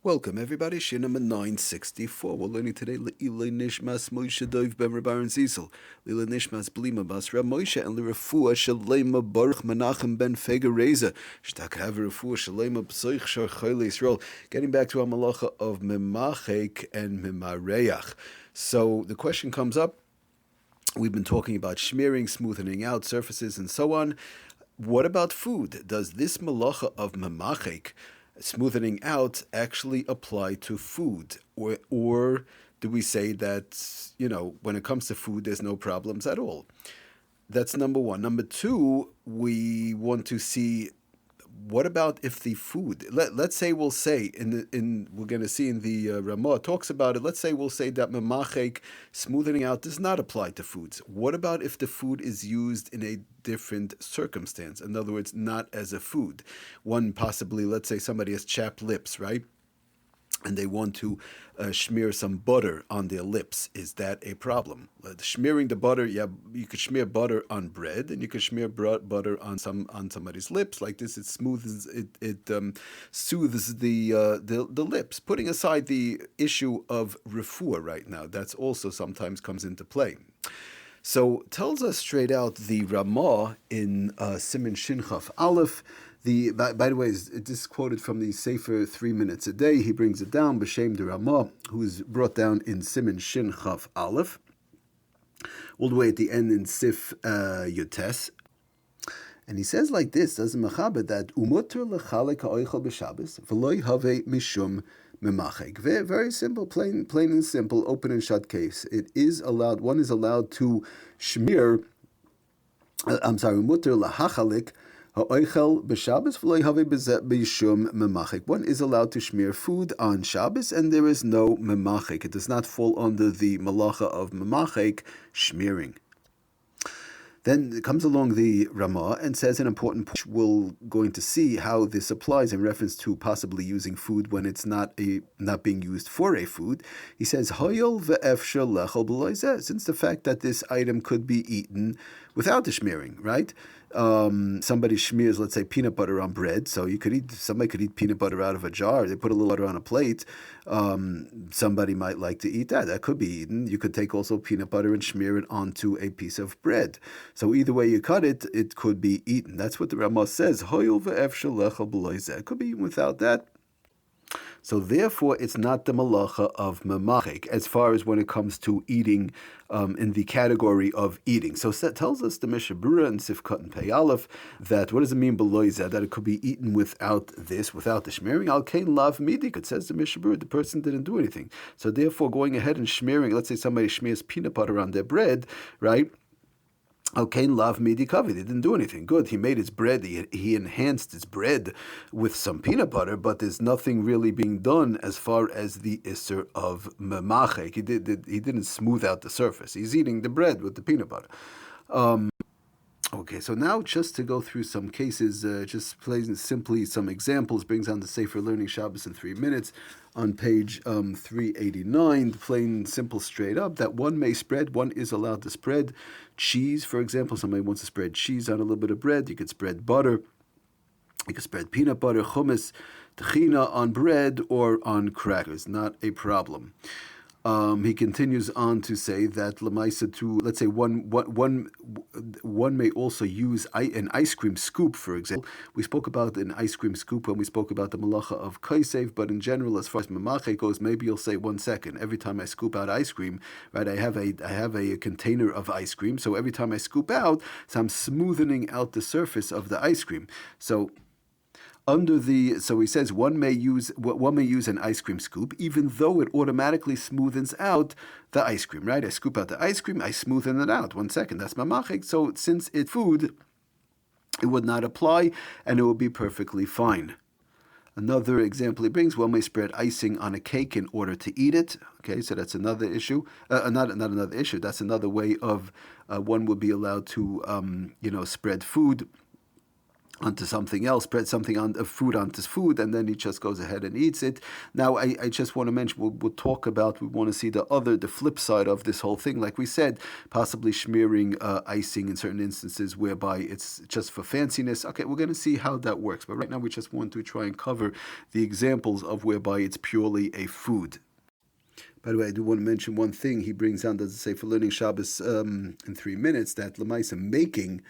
Welcome everybody, Shir number 964. We're learning today Le'ilay Nishmas Moshe Dov Ben Rabbi Zizel, Le'ilay Nishmas Blima Bas Rab Moshe, and L'Refua Shalema Baruch Menachem Ben Feger Reza, Shtak Have Refua Shalema B'Soich Shar Chayla Yisrael. Getting back to our malacha of MEMACHAIK and MEMAREACH. So the question comes up, we've been talking about smearing, smoothing out surfaces and so on. What about food? Does this malacha of MEMACHAIK, smoothing out, actually apply to food? Or do we say that, when it comes to food, there's no problems at all? That's number one. Number two, we want to see, what about if the food, let's say we'll say, we're going to see in the Ramah talks about it, let's say we'll say that MEMACHAIK, smoothing out, does not apply to foods. What about if the food is used in a different circumstance? In other words, not as a food. One possibly, let's say somebody has chapped lips, right? And they want to smear some butter on their lips. Is that a problem? Smearing the butter, you could smear butter on bread, and you could smear butter on somebody's lips. Like this, it soothes the lips. Putting aside the issue of refuah right now, that's also sometimes comes into play. So tells us straight out the Ramah in Siman Shin Chaf Aleph. By the way, this is quoted from the Sefer 3 Minutes a Day. He brings it down, B'Shem the Ramah, who is brought down in Siman Shin Chaf Aleph, all the way at the end in Sif Yotes. And he says like this, as a mechaber, that umuter lechalek ha'oichel b'Shabbos v'lo yhaveh mishum MEMACHAIK. Very simple, plain and simple, open and shut case. It is allowed. One is allowed to smear. Umuter lahachalik ha'oichel b'Shabbos v'lo yhaveh mishum MEMACHAIK. One is allowed to smear food on Shabbos, and there is no MEMACHAIK. It does not fall under the malacha of MEMACHAIK, smearing. Then it comes along the Ramah and says an important point. We're going to see how this applies in reference to possibly using food when it's not being used for a food. He says, Hoyol ve'efshar lechol b'lo zeh, since the fact that this item could be eaten without the smearing, right? Somebody smears, let's say, peanut butter on bread, so somebody could eat peanut butter out of a jar. They put a little butter on a plate. Somebody might like to eat that. That could be eaten. You could take also peanut butter and smear it onto a piece of bread. So either way you cut it, it could be eaten. That's what the Ramah says. Hoyol ve'efshar lechol b'lo zeh. It could be eaten without that. So therefore, it's not the malacha of MEMACHAIK as far as when it comes to eating in the category of eating. So that tells us the Mishnah Berurah and Sifkat and Pei Aleph that what does it mean below that it could be eaten without this, without the smearing? Al kain lav midik. It says the Mishnah Berurah, the person didn't do anything. So therefore, going ahead and smearing, let's say somebody smears peanut butter on their bread, right? Okay, lav midi kavi. They didn't do anything. Good. He made his bread. He enhanced his bread with some peanut butter, but there's nothing really being done as far as the isser of MEMACHAIK. He didn't smooth out the surface. He's eating the bread with the peanut butter. Okay, so now just to go through some cases, just plain simply some examples, brings on the Sefer Learning Shabbos in 3 minutes on page 389, plain simple straight up, that one is allowed to spread cheese, for example. Somebody wants to spread cheese on a little bit of bread. You could spread butter. You could spread peanut butter, hummus, tahina on bread or on crackers. Not a problem. He continues on to say that lemaisa to, let's say one may also use an ice cream scoop, for example. We spoke about an ice cream scoop when we spoke about the malacha of kaisev, but in general, as far as MEMACHAIK goes, maybe you'll say 1 second. Every time I scoop out ice cream, right, I have a container of ice cream, so every time I scoop out, so I'm smoothing out the surface of the ice cream. So he says one may use an ice cream scoop, even though it automatically smoothens out the ice cream, right? I scoop out the ice cream, I smoothen it out. 1 second, that's MEMACHAIK. So since it's food, it would not apply, and it would be perfectly fine. Another example he brings, one may spread icing on a cake in order to eat it. Okay, so that's another issue. Not another issue. That's another way of one would be allowed to, spread food onto something else, spread something on food onto food, and then he just goes ahead and eats it. Now, I just want to mention, we'll talk about, we want to see the flip side of this whole thing. Like we said, possibly smearing icing in certain instances whereby it's just for fanciness. Okay, we're going to see how that works. But right now, we just want to try and cover the examples of whereby it's purely a food. By the way, I do want to mention one thing. He brings down, does it say, for learning Shabbos in 3 minutes, that Lamaisa making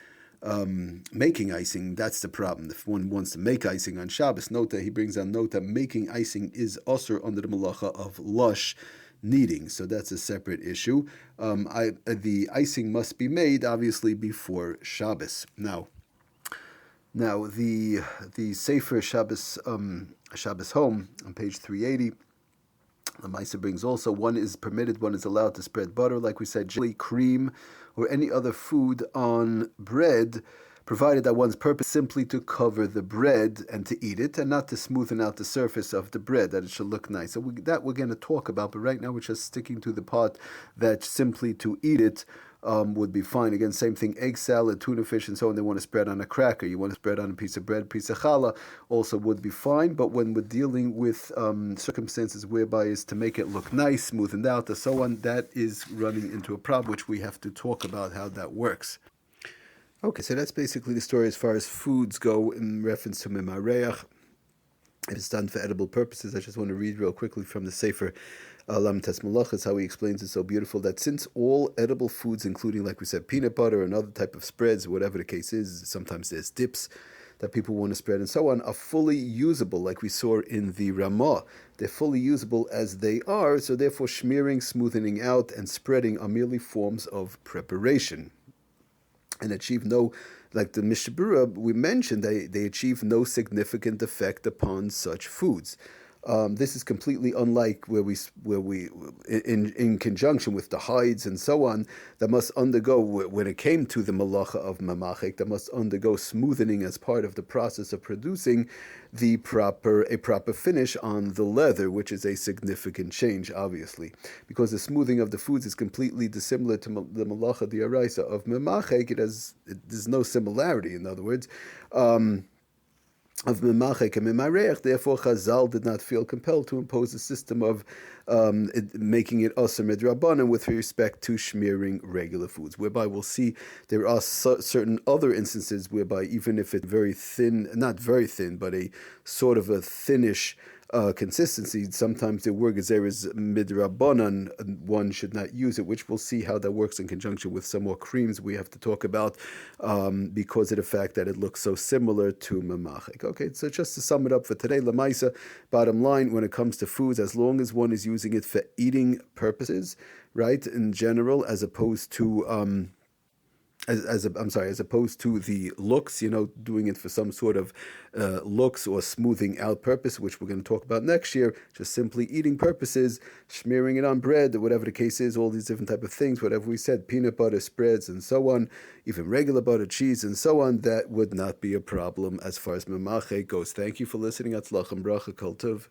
icing, that's the problem. If one wants to make icing on Shabbos, nota, he brings down nota, making icing is usher under the malacha of lush kneading, so that's a separate issue. The icing must be made, obviously, before Shabbos. Now the Sefer Shabbos Home on page 380. The Maisa brings also, one is permitted, one is allowed to spread butter, like we said, jelly, cream, or any other food on bread, provided that one's purpose is simply to cover the bread and to eat it, and not to smoothen out the surface of the bread, that it should look nice. So that we're going to talk about, but right now we're just sticking to the part that simply to eat it would be fine. Again, same thing, egg salad, tuna fish, and so on. They want to spread on a cracker. You want to spread on a piece of bread, piece of challah, also would be fine. But when we're dealing with circumstances whereby is to make it look nice, smoothened out, and so on, that is running into a problem, which we have to talk about how that works. Okay, so that's basically the story as far as foods go in reference to MEMACHAIK. If it's done for edible purposes, I just want to read real quickly from the Sefer Tes Malachas, how he explains it so beautiful, that since all edible foods, including, like we said, peanut butter and other type of spreads, whatever the case is, sometimes there's dips that people want to spread and so on, are fully usable, like we saw in the Ramah. They're fully usable as they are, so therefore smearing, smoothing out, and spreading are merely forms of preparation. And achieve no, like the Mishabura we mentioned, they achieve no significant effect upon such foods. This is completely unlike where we in conjunction with the hides and so on, that must undergo, when it came to the malacha of MEMACHAIK, that must undergo smoothing as part of the process of producing a proper finish on the leather, which is a significant change, obviously, because the smoothing of the foods is completely dissimilar to the malacha d'oraisa of MEMACHAIK. There's no similarity, in other words. Of MEMACHAIK and MEMACHAIK, therefore Chazal did not feel compelled to impose a system of making it aser midrabanan with respect to smearing regular foods, whereby we'll see there are certain other instances whereby even if it's very thin, not very thin, but a sort of a thinnish consistency, sometimes the word gezeres midrabanan, one should not use it, which we'll see how that works in conjunction with some more creams we have to talk about because of the fact that it looks so similar to MEMACHAIK. Okay, so just to sum it up for today, Lamaisa, bottom line, when it comes to foods, as long as one is using it for eating purposes, right, in general, as opposed to as opposed to the looks, doing it for some sort of looks or smoothing out purpose, which we're going to talk about next year, just simply eating purposes, smearing it on bread, or whatever the case is, all these different type of things, whatever we said, peanut butter, spreads, and so on, even regular butter, cheese, and so on, that would not be a problem as far as MEMACHAIK goes. Thank you for listening. Atzlach and bracha, kol tov.